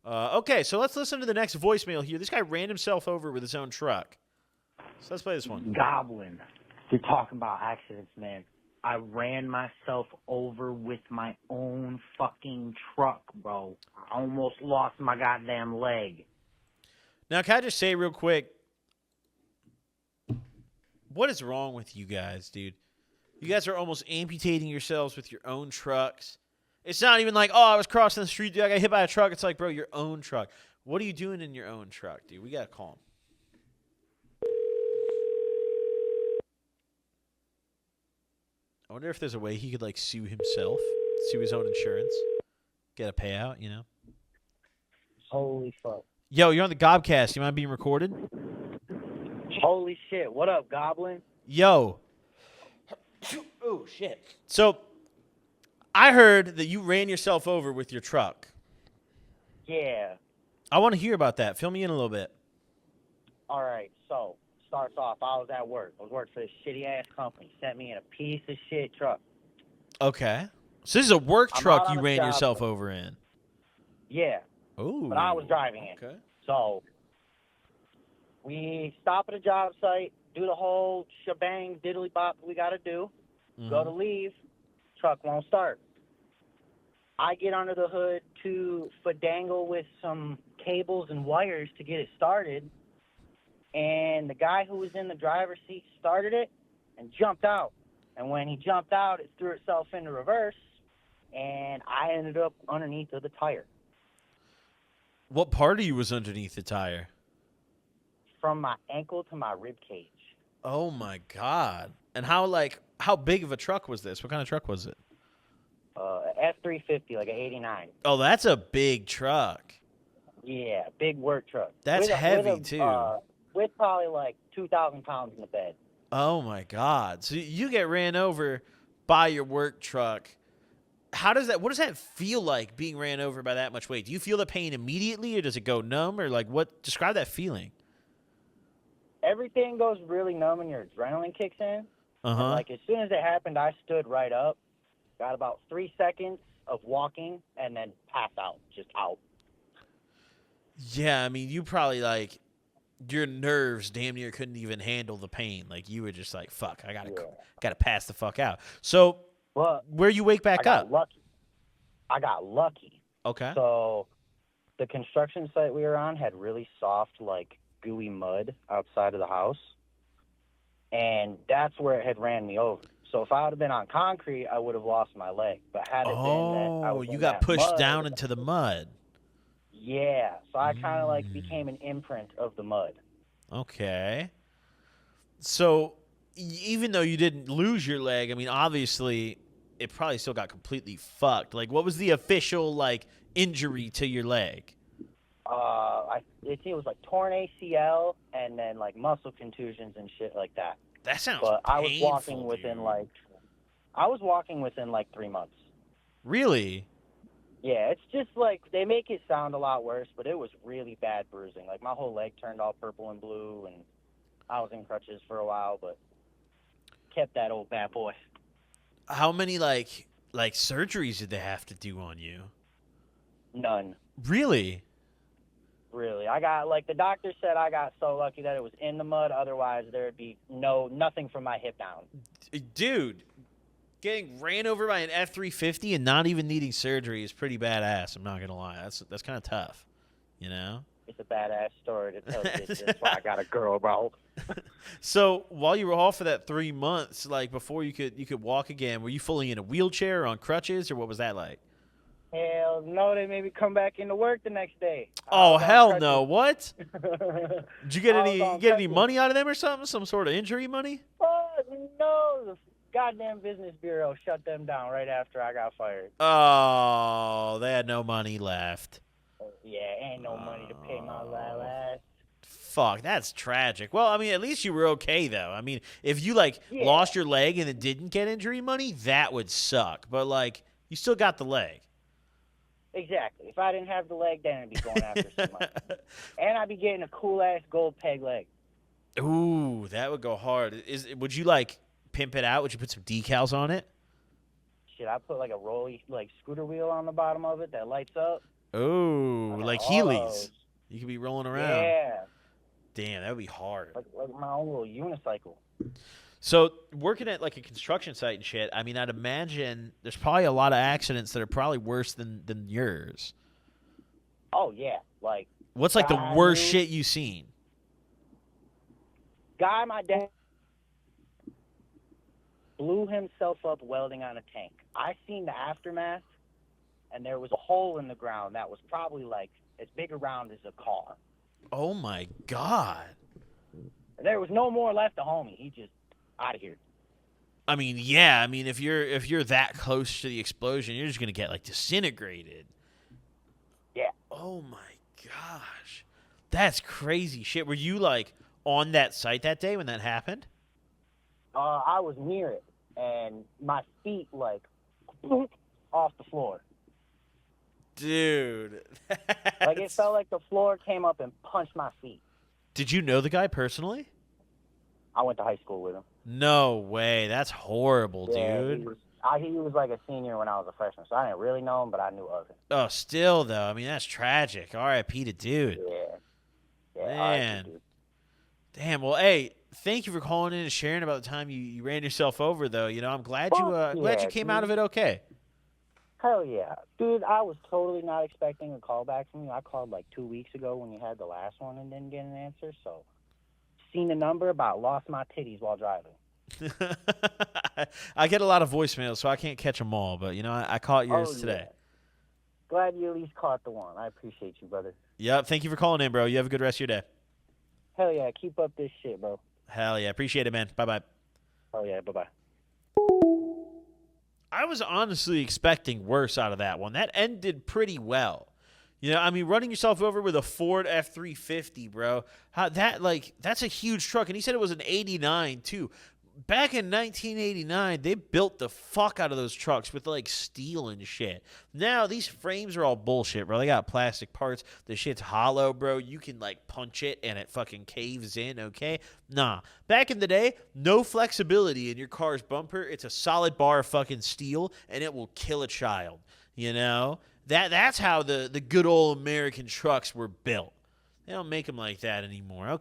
Okay, so let's listen to the next voicemail here. This guy ran himself over with his own truck. So let's play this one. Goblin, you're talking about accidents, man. I ran myself over with my own fucking truck, bro. I almost lost my goddamn leg. Now, can I just say real quick, what is wrong with you guys, dude? You guys are almost amputating yourselves with your own trucks. It's not even like, oh, I was crossing the street, dude, I got hit by a truck. It's like, bro, your own truck. What are you doing in your own truck, dude? We got to call him. I wonder if there's a way he could, like, sue himself, sue his own insurance, get a payout, you know? Holy fuck. Yo, you're on the Gobcast. You mind being recorded? Holy shit. What up, Goblin? Yo. Oh, shit. So, I heard that you ran yourself over with your truck. Yeah. I want to hear about that. Fill me in a little bit. All right, so starts off, I was at work. I was working for this shitty-ass company. Sent me in a piece of shit truck. Okay. So this is a work I'm truck out on you a ran job yourself site. over in. Yeah, Ooh. but I was driving it. Okay. So we stop at a job site, do the whole shebang, diddly-bop we got to do. Go to leave, truck won't start. I get under the hood to fadangle with some cables and wires to get it started, and the guy who was in the driver's seat started it and jumped out. And when he jumped out, it threw itself into reverse, and I ended up underneath of the tire. What part of you was underneath the tire? From my ankle to my rib cage. Oh, my God. And how big of a truck was this? What kind of truck was it? F-350, like an 89. Oh, that's a big truck. Yeah, big work truck. That's heavy, too. With probably like 2,000 pounds in the bed. Oh, my God. So you get ran over by your work truck. What does that feel like, being ran over by that much weight? Do you feel the pain immediately, or does it go numb, or describe that feeling? Everything goes really numb and your adrenaline kicks in. Uh-huh. And like as soon as it happened, I stood right up, got about 3 seconds of walking, and then passed out, just out. Yeah, I mean, you probably, your nerves damn near couldn't even handle the pain. Like, you were just like, fuck, I gotta pass the fuck out. So, But where you wake back up? I got lucky. Okay. So the construction site we were on had really soft, like, gooey mud outside of the house. And that's where it had ran me over. So if I would have been on concrete, I would have lost my leg. But had it been that I was you in got that pushed mud, down into the mud. Yeah. So I kind of became an imprint of the mud. Okay. So even though you didn't lose your leg, I mean, obviously it probably still got completely fucked. Like, what was the official, injury to your leg? I think it was like torn ACL and then like muscle contusions and shit like that. That sounds But I was painful, walking within dude. 3 months. Really? Yeah, it's just like they make it sound a lot worse, but it was really bad bruising. Like my whole leg turned all purple and blue, and I was in crutches for a while, but kept that old bad boy. How many surgeries did they have to do on you? None. Really? Really. I got, the doctor said I got so lucky that it was in the mud. Otherwise, there would be nothing from my hip down. Dude, getting ran over by an F-350 and not even needing surgery is pretty badass. I'm not going to lie. That's kind of tough, you know? It's a badass story to tell you. That's why I got a girl, bro. So while you were off for that 3 months, before you could walk again, were you fully in a wheelchair or on crutches, or what was that like? Hell no, they made me come back into work the next day. Oh, hell no. What? Did you get get any money out of them or something? Some sort of injury money? Oh, no. The goddamn business bureau shut them down right after I got fired. Oh, they had no money left. Yeah, ain't no money to pay my last. Fuck, that's tragic. Well, I mean, at least you were okay, though. I mean, if you, lost your leg and then didn't get injury money, that would suck. But, you still got the leg. Exactly. If I didn't have the leg, then I'd be going after some money. And I'd be getting a cool-ass gold peg leg. Ooh, that would go hard. Would you, pimp it out? Would you put some decals on it? Shit, I put, a rolly, scooter wheel on the bottom of it that lights up. Oh, like all Heelys. those. You could be rolling around. Yeah, Damn, that would be hard. like my own little unicycle. So working at like a construction site and shit, I mean, I'd imagine there's probably a lot of accidents that are probably worse than yours. Oh yeah, like What's like the guy worst who- shit you've seen? Guy, my dad blew himself up welding on a tank. I seen the aftermath, and there was a hole in the ground that was probably like as big around as a car. Oh my god. There was no more left of homie. He just out of here. I mean, yeah. I mean, if you're that close to the explosion, you're just gonna get like disintegrated. Yeah. Oh my gosh, that's crazy shit. Were you like on that site that day when that happened? I was near it, and my feet like off the floor. Dude, Like it felt like the floor came up and punched my feet. Did you know the guy personally? I went to high school with him. No way. That's horrible, Yeah, dude. he was like a senior when I was a freshman, so I didn't really know him, but I knew of him. Oh, still though. I mean, that's tragic. R.I.P. to dude. Yeah, Man. dude. Damn. Well, hey, thank you for calling in and sharing about the time you ran yourself over, though. You know, I'm glad you came out of it okay. Hell yeah. Dude, I was totally not expecting a call back from you. I called like 2 weeks ago when you had the last one and didn't get an answer, so seen the number, about lost my titties while driving. I get a lot of voicemails, so I can't catch them all. But, you know, I caught yours today. Yeah. Glad you at least caught the one. I appreciate you, brother. Yep. Thank you for calling in, bro. You have a good rest of your day. Hell yeah. Keep up this shit, bro. Hell yeah. Appreciate it, man. Bye-bye. Oh yeah. Bye-bye. I was honestly expecting worse out of that one. That ended pretty well. You know, I mean, running yourself over with a Ford F-350, bro. That's a huge truck. And he said it was an 89, too. Back in 1989, they built the fuck out of those trucks with, like, steel and shit. Now, these frames are all bullshit, bro. They got plastic parts. The shit's hollow, bro. You can, like, punch it and it fucking caves in, okay? Nah. Back in the day, no flexibility in your car's bumper. It's a solid bar of fucking steel, and it will kill a child, you know? That's how the good old American trucks were built. They don't make them like that anymore. Okay.